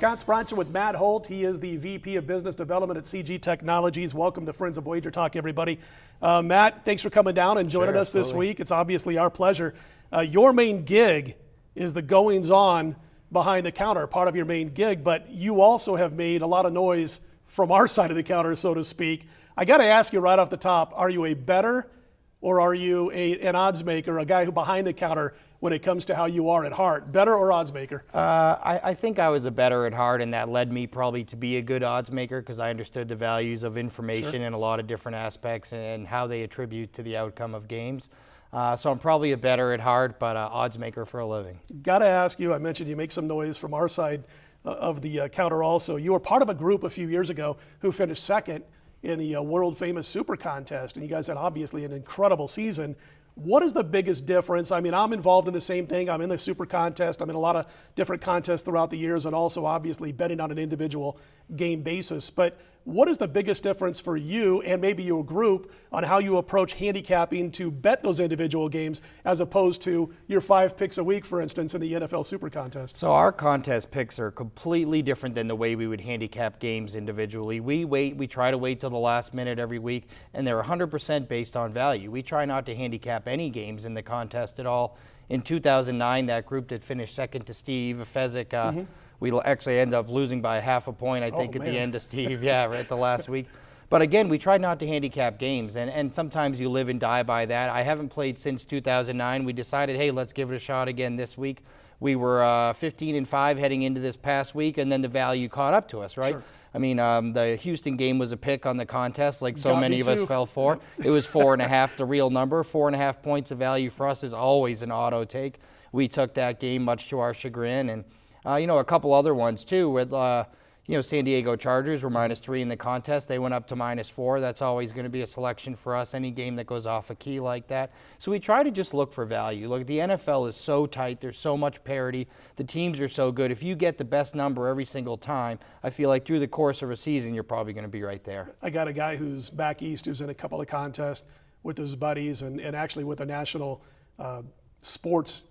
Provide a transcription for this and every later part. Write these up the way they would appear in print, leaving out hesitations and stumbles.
Scott Sponson with Matt Holt. He is the VP of Business Development at CG Technologies. Welcome to Friends of Wager Talk, everybody. Matt, thanks for coming down and joining us this week. It's obviously our pleasure. Your main gig is the goings-on behind the counter, part of your main gig, but you also have made a lot of noise from our side of the counter, so to speak. I got to ask you right off the top, are you a bettor or are you an odds maker, a guy who behind the counter when it comes to how you are at heart? Bettor or odds maker? I think I was a bettor at heart, and that led me probably to be a good odds maker because I understood the values of information in a lot of different aspects and how they attribute to the outcome of games. So I'm probably a bettor at heart, but odds maker for a living. Got to ask you, I mentioned you make some noise from our side of the counter also. You were part of a group a few years ago who finished second in the world famous Super Contest, and you guys had obviously an incredible season. What is the biggest difference? I mean, I'm involved in the same thing. I'm in the Super Contest. I'm in a lot of different contests throughout the years and also obviously betting on an individual game basis. But what is the biggest difference for you and maybe your group on how you approach handicapping to bet those individual games as opposed to your 5 picks a week, for instance, in the NFL Super Contest? So our contest picks are completely different than the way we would handicap games individually. We try to wait till the last minute every week, and they're 100% based on value. We try not to handicap any games in the contest at all. In 2009, that group that finished second to Steve Fezzik, we actually ended up losing by half a point, I think, at the end of Steve. Yeah, right, the last week. But again, we try not to handicap games, and sometimes you live and die by that. I haven't played since 2009. We decided, hey, let's give it a shot again this week. We were 15-5 heading into this past week, and then the value caught up to us, right? Sure. I mean, the Houston game was a pick on the contest, like so many of us fell for. It was 4.5, the real number. 4.5 points of value for us is always an auto take. We took that game much to our chagrin, and a couple other ones too with, San Diego Chargers were -3 in the contest. They went up to -4. That's always going to be a selection for us, any game that goes off a key like that. So we try to just look for value. Look, the NFL is so tight. There's so much parity. The teams are so good. If you get the best number every single time, I feel like through the course of a season, you're probably going to be right there. I got a guy who's back east who's in a couple of contests with his buddies and actually with a national sports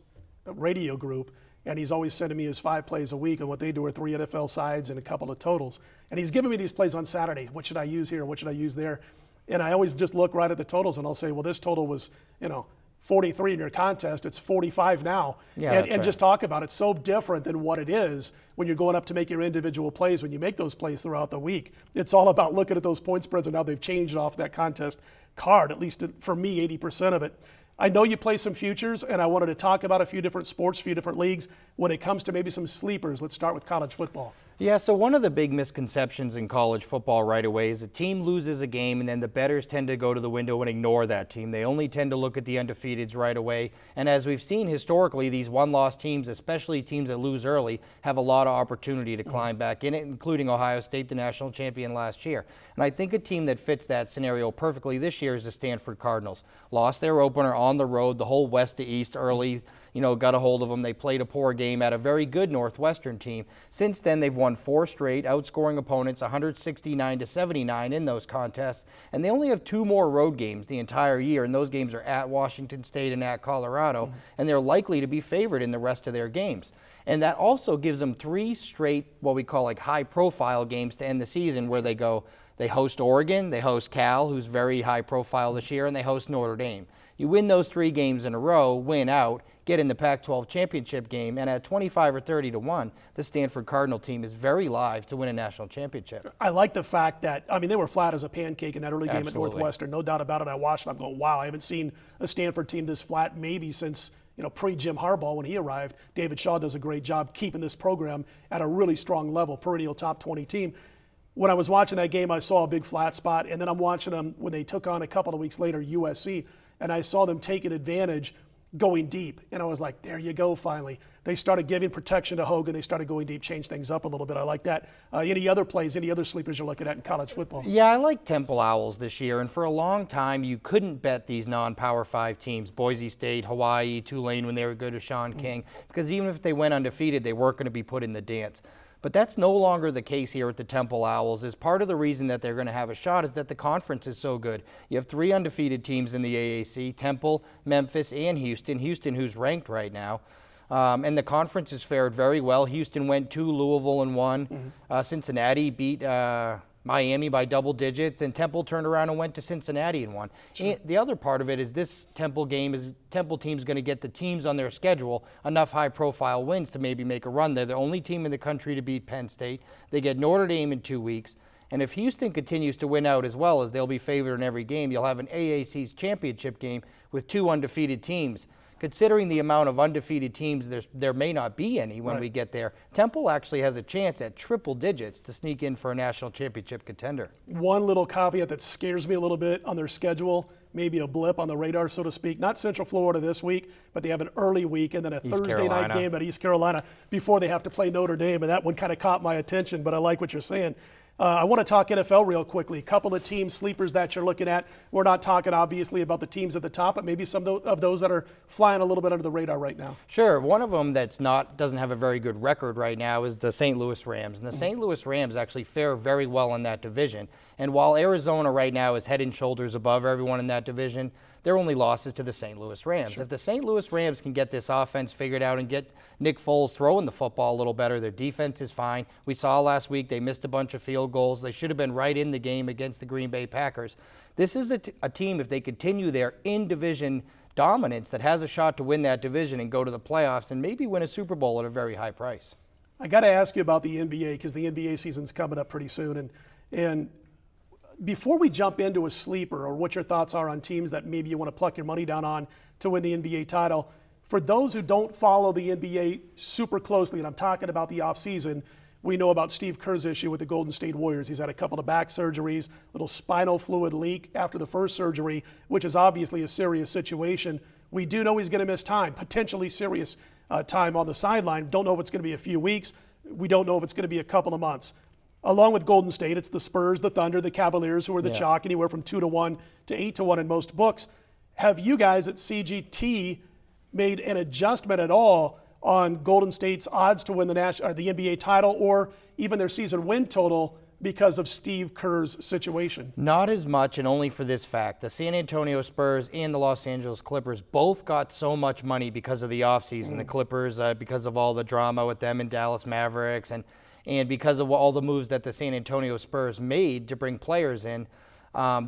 radio group. And he's always sending me his 5 plays a week, and what they do are 3 NFL sides and a couple of totals. And he's giving me these plays on Saturday. What should I use here? What should I use there? And I always just look right at the totals, and I'll say, well, this total was, 43 in your contest. It's 45 now. Yeah, and right. Just talk about it. So different than what it is when you're going up to make your individual plays, when you make those plays throughout the week. It's all about looking at those point spreads and how they've changed off that contest card, at least for me, 80% of it. I know you play some futures, and I wanted to talk about a few different sports, a few different leagues. When it comes to maybe some sleepers, let's start with college football. Yeah, so one of the big misconceptions in college football right away is a team loses a game and then the bettors tend to go to the window and ignore that team. They only tend to look at the undefeateds right away. And as we've seen historically, these one-loss teams, especially teams that lose early, have a lot of opportunity to climb back in it, including Ohio State, the national champion last year. And I think a team that fits that scenario perfectly this year is the Stanford Cardinals. Lost their opener on the road, the whole west to east early, got a hold of them. They played a poor game at a very good Northwestern team. Since then, they've won 4 straight, outscoring opponents 169-79 in those contests. And they only have 2 more road games the entire year, and those games are at Washington State and at Colorado, and they're likely to be favored in the rest of their games. And that also gives them 3 straight, what we call like high-profile games to end the season where they host Oregon, they host Cal, who's very high profile this year, and they host Notre Dame. You win those 3 games in a row, win out, get in the Pac-12 championship game, and at 25 or 30 to 1, the Stanford Cardinal team is very live to win a national championship. I like the fact that, they were flat as a pancake in that early game at Northwestern, no doubt about it. I watched it, I'm going, wow, I haven't seen a Stanford team this flat maybe since pre-Jim Harbaugh when he arrived. David Shaw does a great job keeping this program at a really strong level, perennial top 20 team. When I was watching that game, I saw a big flat spot, and then I'm watching them when they took on a couple of weeks later USC, and I saw them taking advantage going deep. And I was like, there you go, finally. They started giving protection to Hogan. They started going deep, changed things up a little bit. I like that. Any other plays, any other sleepers you're looking at in college football? Yeah, I like Temple Owls this year. And for a long time, you couldn't bet these non-Power 5 teams, Boise State, Hawaii, Tulane, when they were good with Sean King, because even if they went undefeated, they weren't going to be put in the dance. But that's no longer the case here at the Temple Owls. Is part of the reason that they're going to have a shot is that the conference is so good. You have 3 undefeated teams in the AAC, Temple, Memphis, and Houston. Houston, who's ranked right now. And the conference has fared very well. Houston went to Louisville and won. Cincinnati beat Miami by double digits, and Temple turned around and went to Cincinnati and won. Sure. And the other part of it is this Temple team's going to get the teams on their schedule enough high-profile wins to maybe make a run. They're the only team in the country to beat Penn State. They get Notre Dame in 2 weeks. And if Houston continues to win out as well, as they'll be favored in every game, you'll have an AAC's championship game with 2 undefeated teams. Considering the amount of undefeated teams, there may not be any when we get there. Temple actually has a chance at triple digits to sneak in for a national championship contender. One little caveat that scares me a little bit on their schedule, maybe a blip on the radar, so to speak. Not Central Florida this week, but they have an early week and then a Thursday night game at East Carolina before they have to play Notre Dame, and that one kind of caught my attention, but I like what you're saying. I want to talk NFL real quickly. A couple of team sleepers that you're looking at. We're not talking, obviously, about the teams at the top, but maybe some of those that are flying a little bit under the radar right now. Sure. One of them doesn't have a very good record right now is the St. Louis Rams. And the St. Louis Rams actually fare very well in that division. And while Arizona right now is head and shoulders above everyone in that division, their only loss is to the St. Louis Rams. Sure. If the St. Louis Rams can get this offense figured out and get Nick Foles throwing the football a little better, their defense is fine. We saw last week they missed a bunch of field goals. They should have been right in the game against the Green Bay Packers. This is a team, if they continue their in-division dominance, that has a shot to win that division and go to the playoffs and maybe win a Super Bowl at a very high price. I got to ask you about the NBA because the NBA season's coming up pretty soon. And before we jump into a sleeper or what your thoughts are on teams that maybe you want to pluck your money down on to win the NBA title, for those who don't follow the NBA super closely, and I'm talking about the offseason, we know about Steve Kerr's issue with the Golden State Warriors. He's had a couple of back surgeries, little spinal fluid leak after the first surgery, which is obviously a serious situation. We do know he's going to miss time, potentially serious time on the sideline. Don't know if it's going to be a few weeks. We don't know if it's going to be a couple of months. Along with Golden State, it's the Spurs, the Thunder, the Cavaliers who are the chalk, anywhere from 2-1 to 8-1 in most books. Have you guys at CGT made an adjustment at all on Golden State's odds to win the NBA title or even their season win total because of Steve Kerr's situation? Not as much, and only for this fact. The San Antonio Spurs and the Los Angeles Clippers both got so much money because of the offseason. The Clippers, because of all the drama with them and Dallas Mavericks, and because of all the moves that the San Antonio Spurs made to bring players in,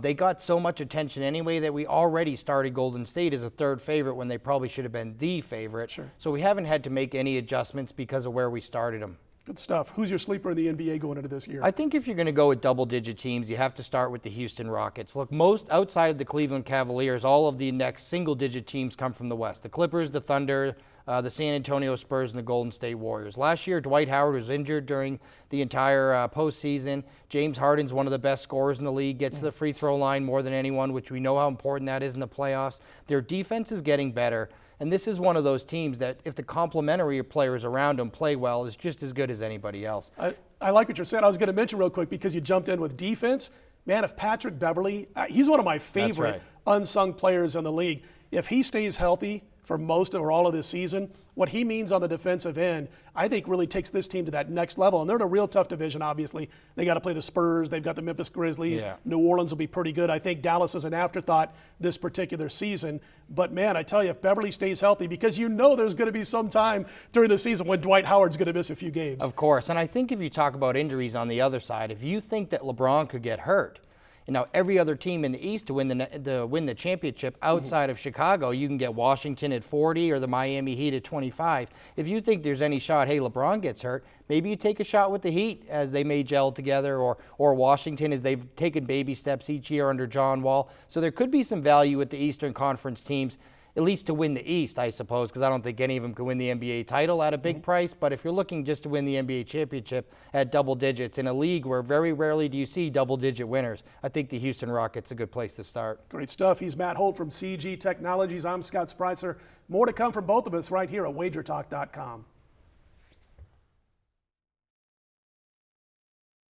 they got so much attention anyway that we already started Golden State as a third favorite when they probably should have been the favorite. Sure. So we haven't had to make any adjustments because of where we started them. Good stuff. Who's your sleeper in the NBA going into this year? I think if you're going to go with double-digit teams, you have to start with the Houston Rockets. Look, most outside of the Cleveland Cavaliers, all of the next single-digit teams come from the West. The Clippers, the Thunder, the San Antonio Spurs, and the Golden State Warriors. Last year, Dwight Howard was injured during the entire postseason. James Harden's one of the best scorers in the league, gets to the free throw line more than anyone, which we know how important that is in the playoffs. Their defense is getting better. And this is one of those teams that, if the complementary players around them play well, is just as good as anybody else. I like what you're saying. I was going to mention real quick because you jumped in with defense. Man, if Patrick Beverley, he's one of my favorite unsung players in the league. If he stays healthy for most or all of this season, what he means on the defensive end, I think really takes this team to that next level. And they're in a real tough division, obviously. They got to play the Spurs. They've got the Memphis Grizzlies. Yeah. New Orleans will be pretty good. I think Dallas is an afterthought this particular season. But, man, I tell you, if Beverley stays healthy, because you know there's going to be some time during the season when Dwight Howard's going to miss a few games. Of course. And I think if you talk about injuries on the other side, if you think that LeBron could get hurt, and now every other team in the East to win the championship outside of Chicago, you can get Washington at 40 or the Miami Heat at 25. If you think there's any shot, hey, LeBron gets hurt, maybe you take a shot with the Heat as they may gel together, or Washington as they've taken baby steps each year under John Wall. So there could be some value with the Eastern Conference teams, at least to win the East, I suppose, because I don't think any of them can win the NBA title at a big price. But if you're looking just to win the NBA championship at double digits in a league where very rarely do you see double-digit winners, I think the Houston Rockets a good place to start. Great stuff. He's Matt Holt from CG Technologies. I'm Scott Spreitzer. More to come from both of us right here at WagerTalk.com.